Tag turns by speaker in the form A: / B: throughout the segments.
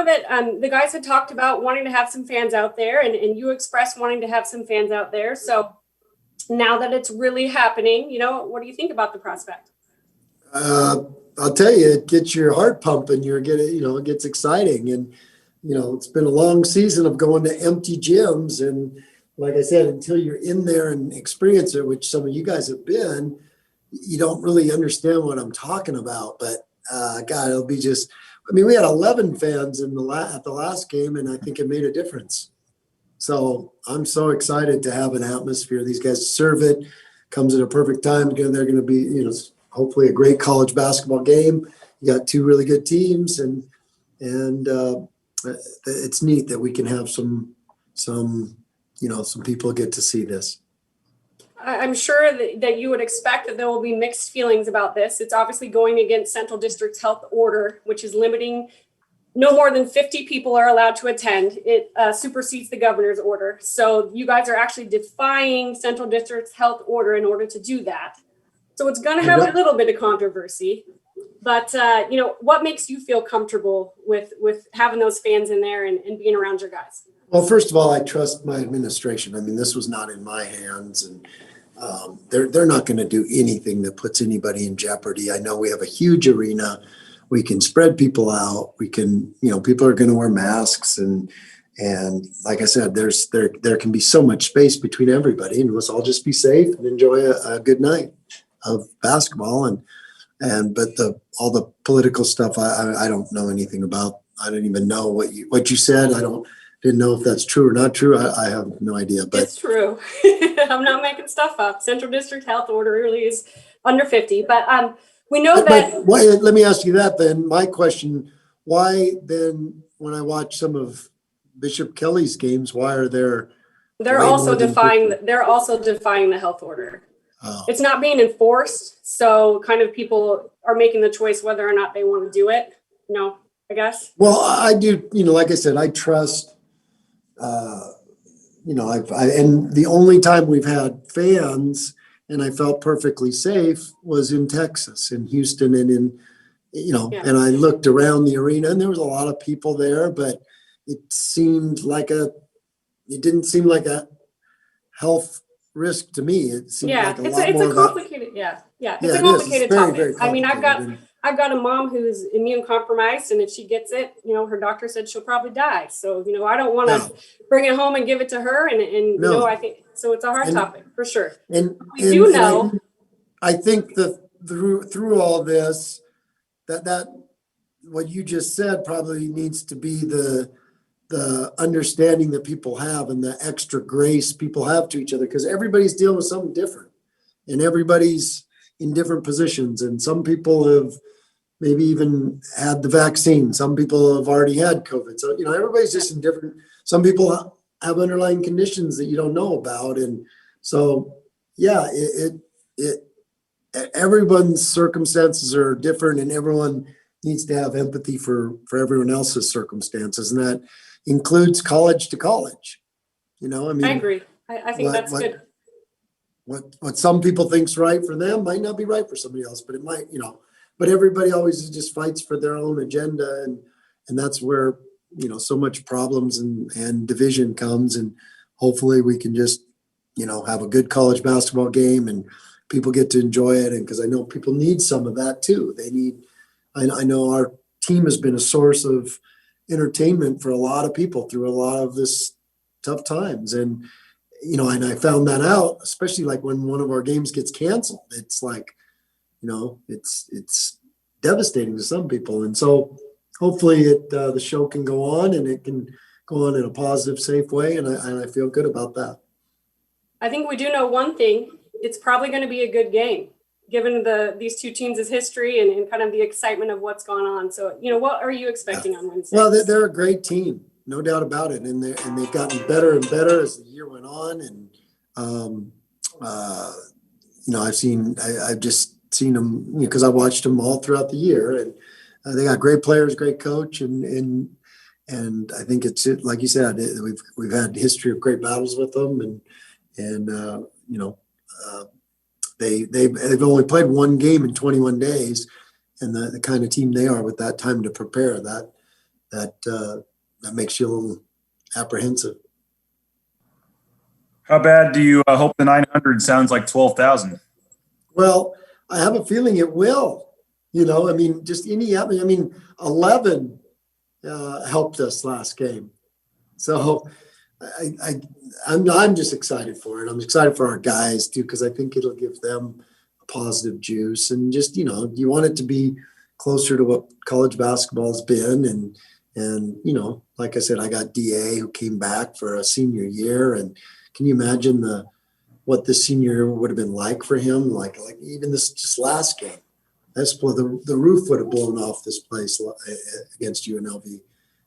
A: know that the guys had talked about wanting to have some fans out there, and you expressed wanting to have some fans out there. So now that it's really happening, what do you think about the prospect?
B: I'll tell you, it gets your heart pumping. It gets exciting. And, it's been a long season of going to empty gyms. And like I said, until you're in there and experience it, which some of you guys have been, you don't really understand what I'm talking about. But God, it'll be we had 11 fans at the last game, and I think it made a difference. So I'm so excited to have an atmosphere. These guys serve it, comes at a perfect time. They're going to be, hopefully a great college basketball game. You got two really good teams, and it's neat that we can have some people get to see this.
A: I'm sure that you would expect that there will be mixed feelings about this. It's obviously going against Central District's health order, which is limiting no more than 50 people are allowed to attend. It supersedes the governor's order. So you guys are actually defying Central District's health order in order to do that. So it's going to have a little bit of controversy. But, what makes you feel comfortable with having those fans in there and being around your guys?
B: Well, first of all, I trust my administration. I mean, this was not in my hands, and they're not going to do anything that puts anybody in jeopardy. I know we have a huge arena. We can spread people out. We can, people are going to wear masks, and like I said, there can be so much space between everybody, and let's all just be safe and enjoy a good night of basketball. But all the political stuff, I don't know anything about. I don't even know what you said. Didn't know if that's true or not true. I have no idea. But
A: it's true. I'm not making stuff up. Central District Health Order really is under 50. But we know that.
B: Let me ask you that then. My question: why then, when I watch some of Bishop Kelly's games, why are there?
A: They're also defying the health order. Oh. It's not being enforced, so kind of people are making the choice whether or not they want to do it. No, I guess.
B: Well, I do. Like I said, I trust. And the only time we've had fans and I felt perfectly safe was in Texas, in Houston, and and I looked around the arena and there was a lot of people there, but it didn't seem like a health risk to me. It seemed like
A: it's a complicated topic. Very complicated. I've got a mom who's immune compromised, and if she gets it, her doctor said she'll probably die. So, I don't want to bring it home and give it to her. And I think so. It's a hard topic for sure.
B: And
A: we do know.
B: I think that through all this, that what you just said probably needs to be the understanding that people have and the extra grace people have to each other, because everybody's dealing with something different, and everybody's in different positions, and some people have maybe even had the vaccine. Some people have already had COVID. So, everybody's just in different, some people have underlying conditions that you don't know about. And so, everyone's circumstances are different, and everyone needs to have empathy for everyone else's circumstances. And that includes college to college.
A: I agree. I think that's good.
B: What some people think's right for them might not be right for somebody else, but it might, but everybody always just fights for their own agenda. And that's where, so much problems and division comes. And hopefully we can just, have a good college basketball game and people get to enjoy it. And because I know people need some of that too. I know our team has been a source of entertainment for a lot of people through a lot of this tough times. And I found that out, especially like when one of our games gets canceled. It's like, it's devastating to some people. And so hopefully the show can go on, and it can go on in a positive, safe way. And I feel good about that.
A: I think we do know one thing. It's probably going to be a good game, given these two teams' history and kind of the excitement of what's gone on. So, what are you expecting on Wednesday?
B: Well, they're a great team. No doubt about it. And they've gotten better and better as the year went on. And, I've just seen them, because I watched them all throughout the year, and they got great players, great coach. And I think it's like you said, we've had history of great battles with them. They've only played one game in 21 days, and the kind of team they are with that time to prepare, that that makes you a little apprehensive.
C: How bad do you hope the 900 sounds like 12,000?
B: Well, I have a feeling it will. I mean, just 11 helped us last game. So I'm just excited for it. I'm excited for our guys too, because I think it'll give them a positive juice. And just, you want it to be closer to what college basketball's been. And like I said, I got DA who came back for a senior year. And can you imagine what the senior year would have been like for him? Like even this just last game, the roof would have blown off this place against UNLV.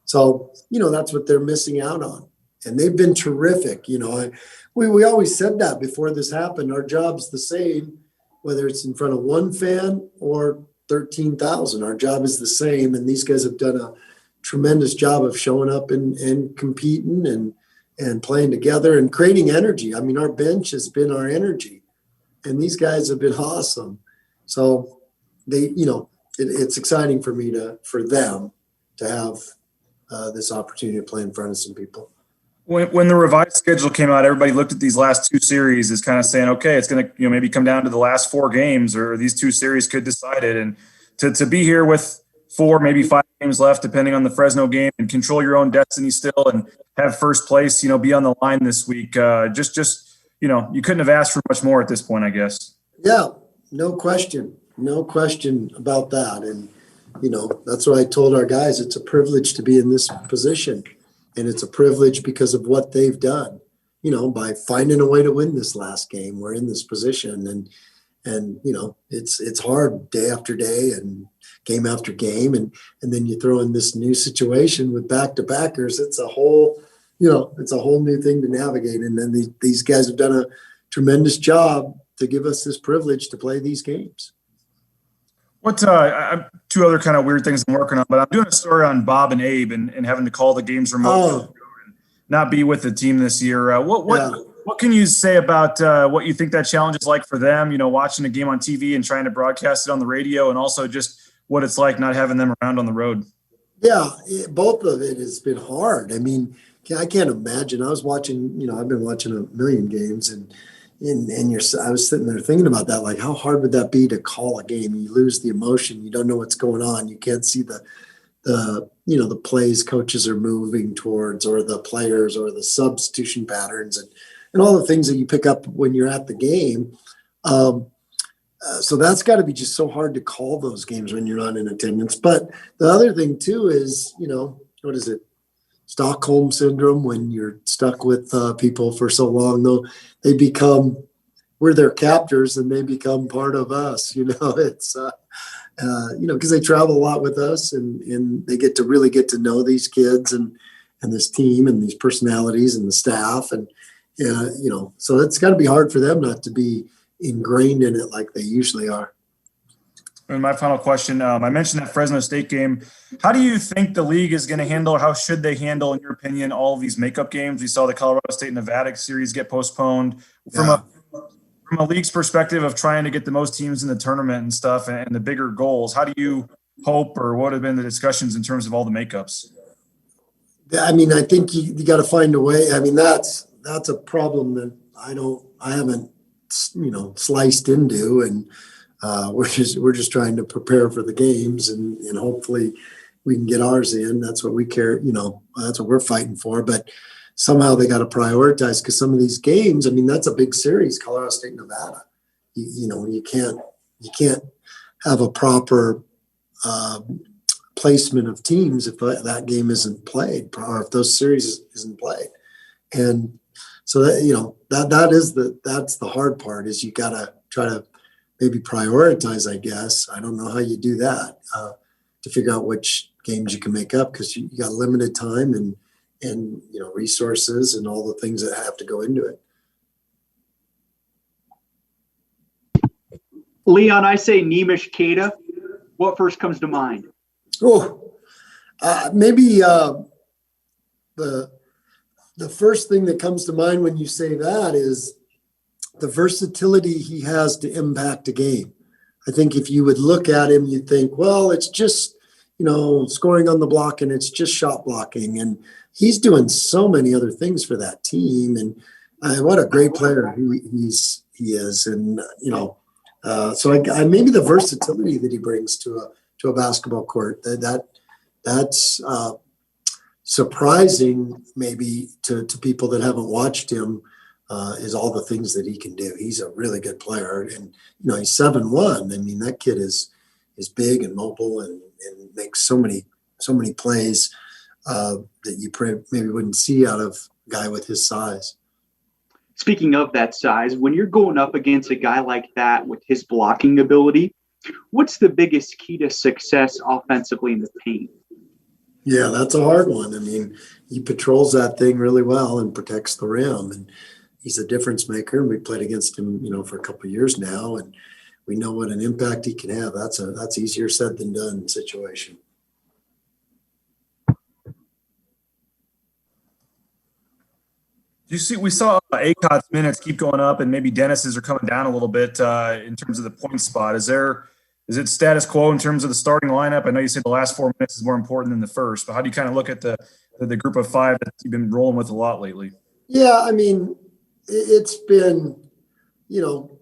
B: So, that's what they're missing out on. And they've been terrific. We always said that before this happened. Our job's the same, whether it's in front of one fan or 13,000. Our job is the same. And these guys have done a tremendous job of showing up and competing and playing together and creating energy. I mean, our bench has been our energy. And these guys have been awesome. So it's exciting for them to have this opportunity to play in front of some people.
C: When the revised schedule came out, everybody looked at these last two series as kind of saying, okay, it's going to maybe come down to the last 4 games, or these 2 series could decide it. And to be here with 4, maybe 5 games left, depending on the Fresno game, and control your own destiny still and have first place, be on the line this week. You couldn't have asked for much more at this point, I guess.
B: Yeah, no question about that. And, that's what I told our guys. It's a privilege to be in this position. And it's a privilege because of what they've done, by finding a way to win this last game. We're in this position, and it's hard day after day and game after game. And then you throw in this new situation with back-to-backers. It's a whole new thing to navigate. And then these guys have done a tremendous job to give us this privilege to play these games.
C: What 2 other kind of weird things I'm working on, but I'm doing a story on Bob and Abe and having to call the games remote and not be with the team this year. What can you say about what you think that challenge is like for them? Watching a game on TV and trying to broadcast it on the radio, and also just what it's like not having them around on the road.
B: Yeah, both of it has been hard. I mean, I can't imagine. I was watching. I've been watching a million games, and I was sitting there thinking about that, like how hard would that be to call a game? You lose the emotion. You don't know what's going on. You can't see the plays coaches are moving towards, or the players, or the substitution patterns, and all the things that you pick up when you're at the game. So that's got to be just so hard to call those games when you're not in attendance. But the other thing too is, what is it? Stockholm syndrome, when you're stuck with people for so long, though we're their captors and they become part of us. It's because they travel a lot with us, and they really get to know these kids and this team and these personalities and the staff, and so it's got to be hard for them not to be ingrained in it like they usually are.
C: And my final question, I mentioned that Fresno State game. How do you think the league is going to handle, or how should they handle, in your opinion, all of these makeup games? We saw the Colorado State Nevada series get postponed. From a league's perspective of trying to get the most teams in the tournament and stuff, and the bigger goals, how do you hope, or what have been the discussions in terms of all the makeups?
B: I mean, I think you got to find a way. I mean, that's a problem that I haven't sliced into, and we're just trying to prepare for the games, and hopefully we can get ours in. That's what we care, that's what we're fighting for. But somehow they got to prioritize, because some of these games, I mean, that's a big series, Colorado State, Nevada. You can't have a proper placement of teams if that game isn't played, or if those series isn't played. And so that that's the hard part, is you got to try to maybe prioritize, I guess. I don't know how you do that, to figure out which games you can make up, because you got limited time and resources and all the things that have to go into it.
D: Leon, I say Nemish Keita. What first comes to mind?
B: Maybe the first thing that comes to mind when you say that is the versatility he has to impact a game. I think if you would look at him, you'd think, well, it's just, scoring on the block and it's just shot blocking. And he's doing so many other things for that team. And what a great player he is. And, so I maybe the versatility that he brings to a basketball court, that's surprising maybe to people that haven't watched him, is all the things that he can do. He's a really good player. And, he's 7'1". I mean, that kid is big and mobile and makes so many plays that you maybe wouldn't see out of a guy with his size.
D: Speaking of that size, when you're going up against a guy like that with his blocking ability, what's the biggest key to success offensively in the paint?
B: Yeah, that's a hard one. I mean, he patrols that thing really well and protects the rim, and he's a difference maker. And we played against him, for a couple of years now, and we know what an impact he can have. That's easier said than done situation.
C: We saw Acot's minutes keep going up, and maybe Dennis's are coming down a little bit in terms of the point spot. Is it status quo in terms of the starting lineup? I know you said the last 4 minutes is more important than the first, but how do you kind of look at the group of five that you've been rolling with a lot lately?
B: Yeah, I mean, it's been,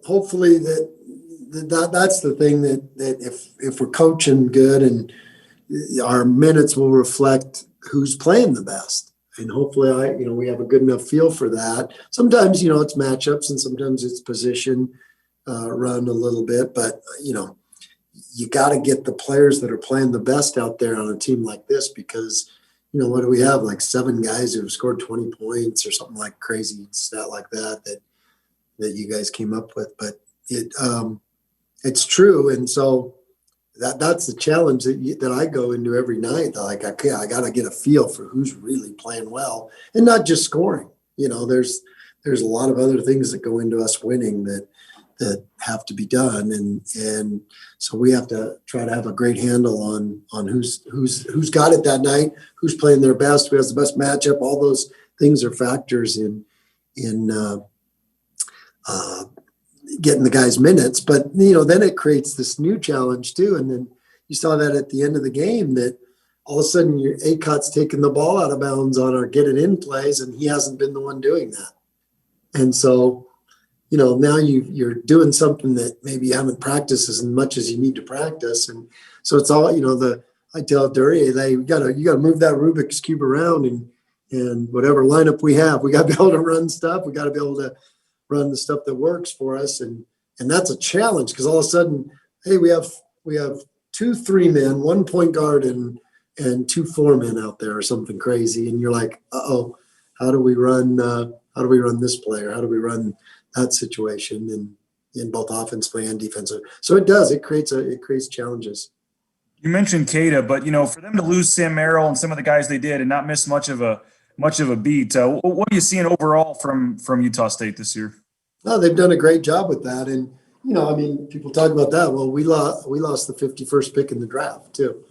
B: hopefully that's the thing that if we're coaching good and our minutes will reflect who's playing the best. And hopefully we have a good enough feel for that. Sometimes, it's matchups and sometimes it's position run a little bit, but, you got to get the players that are playing the best out there on a team like this because, what do we have? Like 7 guys who have scored 20 points or something like crazy stat like that you guys came up with. But it's true. And so that's the challenge that I go into every night. Like, okay, I got to get a feel for who's really playing well and not just scoring. There's a lot of other things that go into us winning that have to be done. And so we have to try to have a great handle on who's got it that night, who's playing their best, who has the best matchup. All those things are factors in getting the guys minutes, but then it creates this new challenge too. And then you saw that at the end of the game that all of a sudden your Acot's taking the ball out of bounds on our get it in plays, and he hasn't been the one doing that. And so, now you're doing something that maybe you haven't practiced as much as you need to practice. And so it's all, I tell Duryea, you gotta move that Rubik's Cube around and whatever lineup we have, we gotta be able to run stuff. We gotta be able to run the stuff that works for us. And that's a challenge because all of a sudden, hey, we have 2 3-men, 1 point guard and 2 4-men out there or something crazy. And you're like, how do we run this player? How do we run that situation in both offensively and defensive? So it creates challenges.
C: You mentioned Cada, but for them to lose Sam Merrill and some of the guys they did and not miss much of a beat, what are you seeing overall from Utah State this year?
B: No, they've done a great job with that, and people talk about that. Well, we lost the 51st pick in the draft too.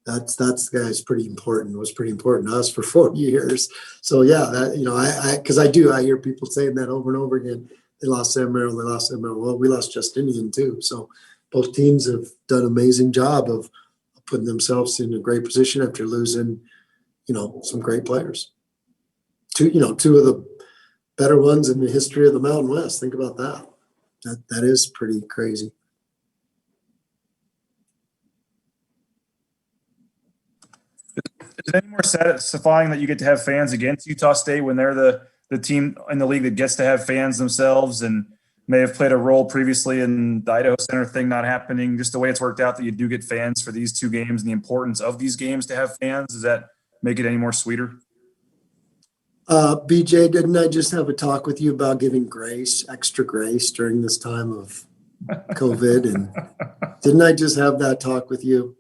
B: That's the guy's pretty important. Was pretty important to us for 4 years. So yeah, that I hear people saying that over and over again. They lost Sam Merrill. Well, we lost Justinian too. So both teams have done an amazing job of putting themselves in a great position after losing, some great players. Two of the better ones in the history of the Mountain West. Think about that. That is pretty crazy.
C: Is it any more satisfying that you get to have fans against Utah State when they're the team in the league that gets to have fans themselves and may have played a role previously in the Idaho Center thing not happening, just the way it's worked out that you do get fans for these 2 games and the importance of these games to have fans? Does that make it any more sweeter?
B: BJ, didn't I just have a talk with you about giving extra grace during this time of COVID? And didn't I just have that talk with you?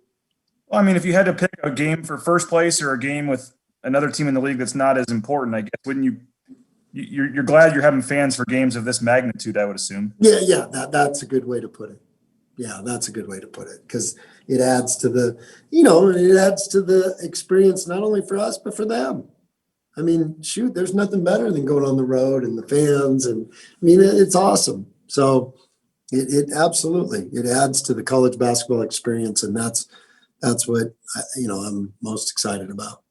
C: Well, I mean, if you had to pick a game for first place or a game with another team in the league that's not as important, I guess, wouldn't you're glad you're having fans for games of this magnitude, I would assume.
B: Yeah, that's a good way to put it. Yeah, that's a good way to put it because it adds to the experience, not only for us, but for them. I mean, shoot, there's nothing better than going on the road and the fans. And I mean, it's awesome. So it absolutely, it adds to the college basketball experience. And that's that's what, I'm most excited about.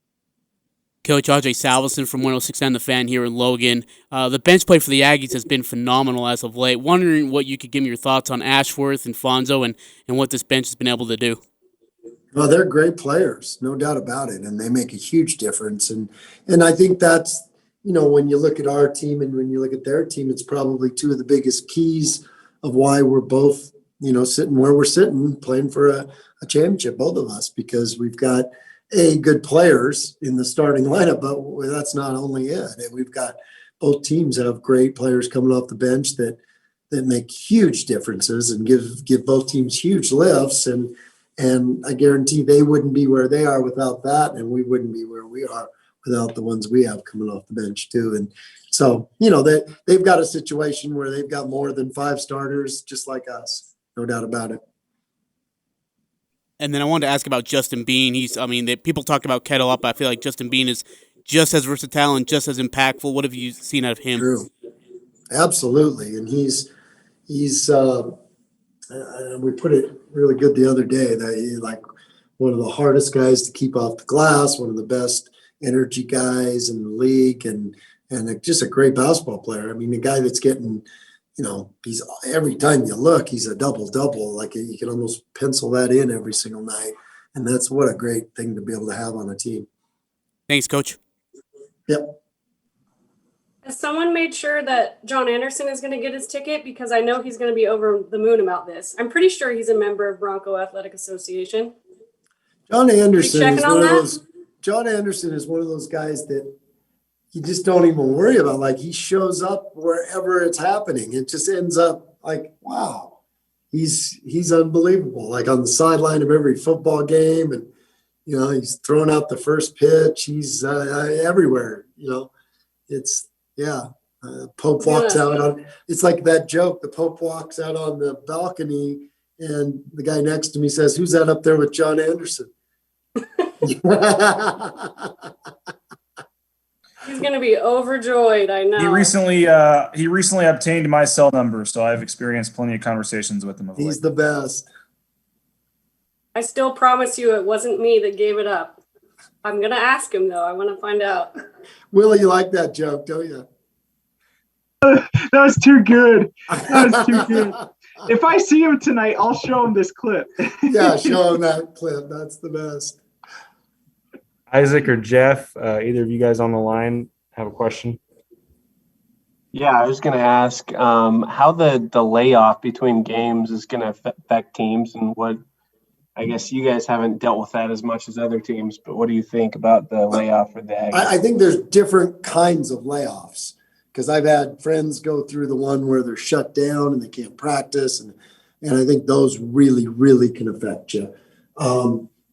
E: Coach AJ Salveson from 106.9 The Fan here in Logan. The bench play for the Aggies has been phenomenal as of late. Wondering what you could give me your thoughts on Ashworth and Fonzo and what this bench has been able to do.
B: Well, they're great players, no doubt about it, and they make a huge difference. And I think that's, when you look at our team and when you look at their team, it's probably two of the biggest keys of why we're both, sitting where we're sitting, playing for a championship, both of us, because we've got good players in the starting lineup, but that's not only it. We've got both teams have great players coming off the bench that make huge differences and give both teams huge lifts. And I guarantee they wouldn't be where they are without that, and we wouldn't be where we are without the ones we have coming off the bench too. And so, they've got a situation where they've got more than 5 starters, just like us, no doubt about it.
E: And then I wanted to ask about Justin Bean. People talk about Kettle Up. I feel like Justin Bean is just as versatile and just as impactful. What have you seen out of him?
B: True. Absolutely. And he's we put it really good the other day that he's like one of the hardest guys to keep off the glass, one of the best energy guys in the league, and just a great basketball player. I mean, the guy that's getting, he's every time you look, he's a double. Like you can almost pencil that in every single night. And that's what a great thing to be able to have on a team.
E: Thanks, Coach.
B: Yep.
A: Has someone made sure that John Anderson is going to get his ticket? Because I know he's going to be over the moon about this. I'm pretty sure he's a member of Bronco Athletic Association.
B: John Anderson
A: checking
B: is
A: on
B: one of
A: that?
B: those. John Anderson is one of those guys that you just don't even worry about. Like, he shows up wherever it's happening. It just ends up like, wow, he's unbelievable. Like on the sideline of every football game, and he's throwing out the first pitch. He's everywhere. It's Pope walks out on. It's like that joke. The Pope walks out on the balcony, and the guy next to me says, "Who's that up there with John Anderson?"
A: He's going to be overjoyed. I know.
C: He recently obtained my cell number, so I've experienced plenty of conversations with him of late.
B: He's the best.
A: I still promise you it wasn't me that gave it up. I'm going to ask him, though. I want to find out.
B: Willie, you like that joke, don't you?
D: That was too good. That was too good. If I see him tonight, I'll show him this clip.
B: Yeah, show him that clip. That's the best.
F: Isaac or Jeff, either of you guys on the line have a question?
G: Yeah, I was going to ask how the layoff between games is going to affect teams, and what, I guess you guys haven't dealt with that as much as other teams, but what do you think about the layoff for the Aggies?
B: I think there's different kinds of layoffs, because I've had friends go through the one where they're shut down and they can't practice, and I think those really, really can affect you.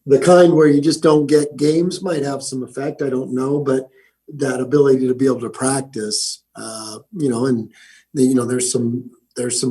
B: The kind where you just don't get games might have some effect. I don't know, but that ability to be able to practice, there's some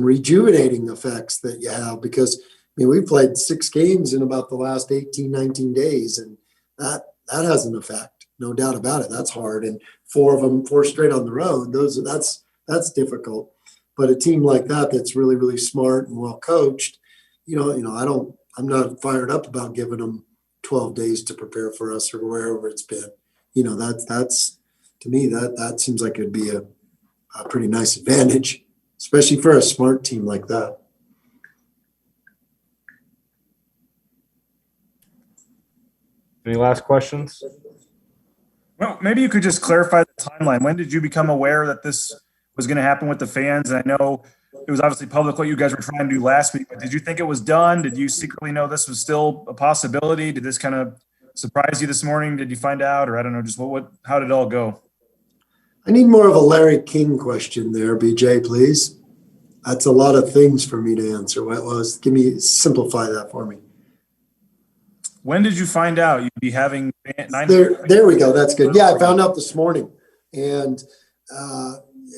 B: rejuvenating effects that you have, because we've played 6 games in about the last 18, 19 days, and that has an effect, no doubt about it. That's hard, and 4 straight on the road. That's difficult. But a team like that that's really, really smart and well coached, I'm not fired up about giving them 12 days to prepare for us or wherever it's been. That's to me, that seems like it'd be a pretty nice advantage, especially for a smart team like that.
F: Any last questions?
C: Well, maybe you could just clarify the timeline. When did you become aware that this was going to happen with the fans? And I know it was obviously public what you guys were trying to do last week, but did you think it was done? Did you secretly know this was still a possibility? Did this kind of surprise you this morning? Did you find out, or I don't know, just how did it all go?
B: I need more of a Larry King question there, BJ, please. That's a lot of things for me to answer. Simplify that for me.
C: When did you find out you'd be having 9?
B: There we go. That's good. Yeah, I found out this morning, and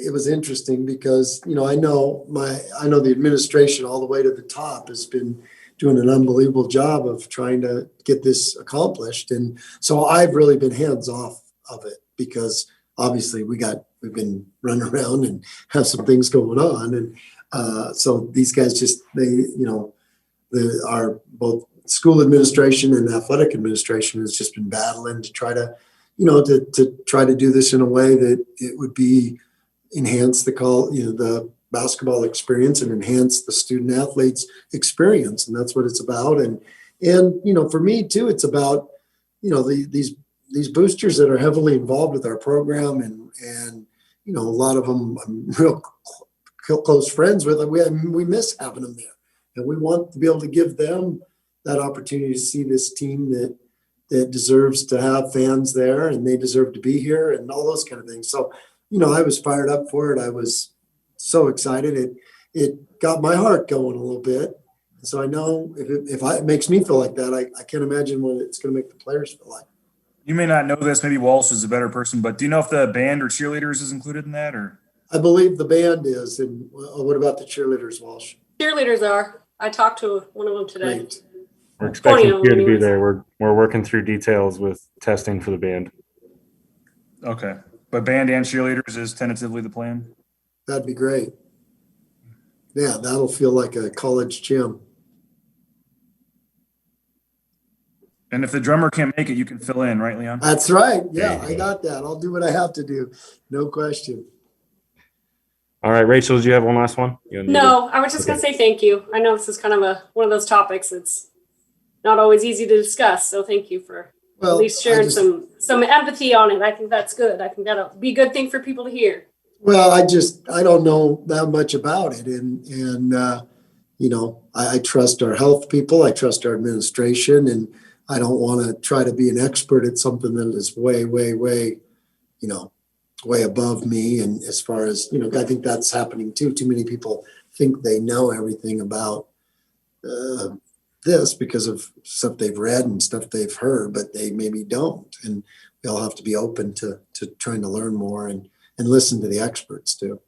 B: it was interesting because I know the administration all the way to the top has been doing an unbelievable job of trying to get this accomplished, and so I've really been hands off of it, because obviously we've been running around and have some things going on, and so these guys just are both school administration and athletic administration has just been battling to try to, to try to do this in a way that it would be enhance the basketball experience and enhance the student athletes experience. And that's what it's about. And for me too, it's about, these boosters that are heavily involved with our program and a lot of them I'm real close friends with. We miss having them there, and we want to be able to give them that opportunity to see this team that deserves to have fans there, and they deserve to be here, and all those kind of things. So, I was fired up for it. I was so excited. It got my heart going a little bit. So I know if it makes me feel like that, I can't imagine what it's going to make the players feel like.
C: You may not know this. Maybe Walsh is a better person, but do you know if the band or cheerleaders is included in that, or?
B: I believe the band is. And what about the cheerleaders, Walsh?
A: Cheerleaders are. I talked to one of them today.
B: Great.
F: We're expecting
A: 20 of
F: you
A: them
F: to be
A: anyways.
F: there. We're working through details with testing for the band.
C: Okay. But band and cheerleaders is tentatively the plan?
B: That'd be great. Yeah, that'll feel like a college gym.
C: And if the drummer can't make it, you can fill in, right, Leon?
B: That's right. Yeah,
F: There you
B: I
F: go.
B: got that. I'll do what I have to do. No question.
F: All right, Rachel, did you have one last one?
A: No, I was just going to say thank you. I know this is kind of one of those topics that's not always easy to discuss. So thank you for at least sharing some empathy on it. I think that's good. I think that'll be a good thing for people to hear.
B: Well, I don't know that much about it. And I trust our health people. I trust our administration, and I don't want to try to be an expert at something that is way, way, way, way above me. And as far as, I think that's happening too. Too many people think they know everything about this because of stuff they've read and stuff they've heard, but they maybe don't. And we all have to be open to trying to learn more and listen to the experts too.